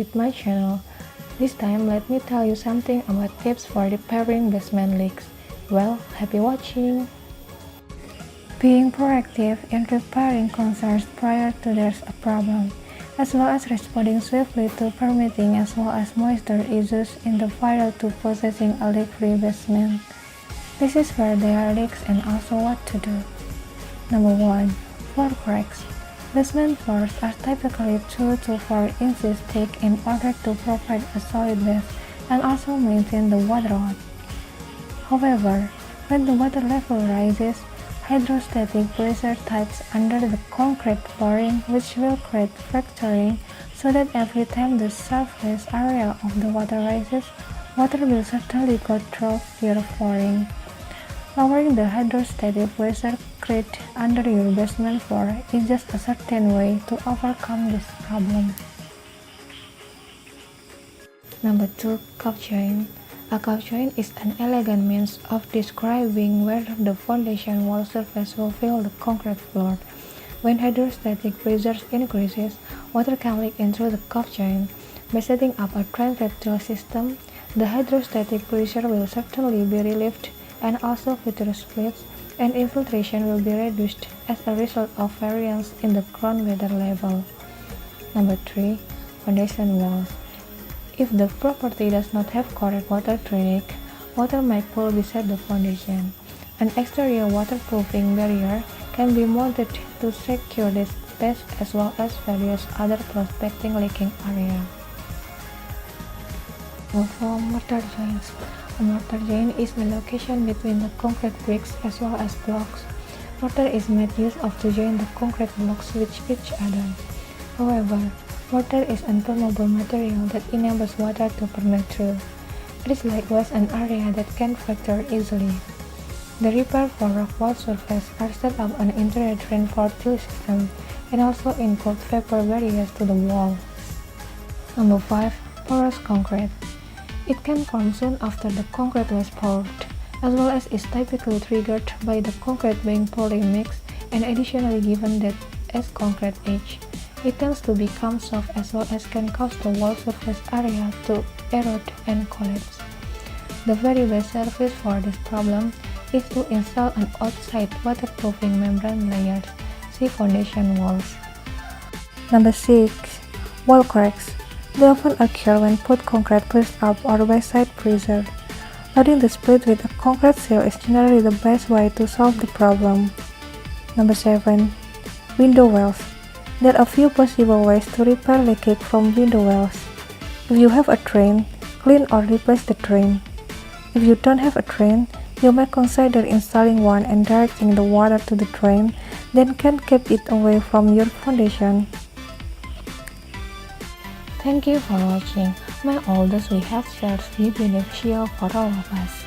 with my channel. This time let me tell you something about tips for repairing basement leaks. Well, happy watching! Being proactive in repairing concerns prior to there's a problem, as well as responding swiftly to permeating as well as moisture issues in the vital to possessing a leak-free basement. This is where there are leaks and also what to do. Number 1. Floor cracks. Basement floors are typically 2 to 4 inches thick in order to provide a solid base and also maintain the water out. However, when the water level rises, hydrostatic pressure types under the concrete flooring, which will create fracturing, so that every time the surface area of the water rises, water will certainly go through your flooring. Lowering the hydrostatic pressure created under your basement floor is just a certain way to overcome this problem. Number 2. Cove joint. A cove joint is an elegant means of describing where the foundation wall surface will fill the concrete floor. When hydrostatic pressure increases, water can leak into the cove joint. By setting up a drain reptile system, the hydrostatic pressure will certainly be relieved, and also future splits and infiltration will be reduced as a result of variance in the ground water level. Number 3. Foundation walls. If the property does not have correct water drainage, water might pool beside the foundation. An exterior waterproofing barrier can be mounted to secure this space as well as various other prospecting leaking areas. Also, mortar joints. A mortar joint is the location between the concrete bricks as well as blocks. Mortar is made use of to join the concrete blocks with each other. However, mortar is an impermeable material that enables water to permeate through. It is likewise an area that can fracture easily. The repair for rock wall surface are set up an interior drain till system and also include vapor barriers to the wall. Number 5. Porous concrete. It can form soon after the concrete was poured, as well as is typically triggered by the concrete being poorly mixed and additionally given that as concrete age. It tends to become soft as well as can cause the wall surface area to erode and collapse. The very best service for this problem is to install an outside waterproofing membrane layer. See foundation walls. Number 6. Wall cracks. They often occur when put concrete pressed up or by side pressure. Loading the split with a concrete seal is generally the best way to solve the problem. Number 7. Window wells. There are a few possible ways to repair leakage from window wells. If you have a drain, clean or replace the drain. If you don't have a drain, you may consider installing one and directing the water to the drain, then can keep it away from your foundation. Thank you for watching. May all those we have shared be beneficial for all of us.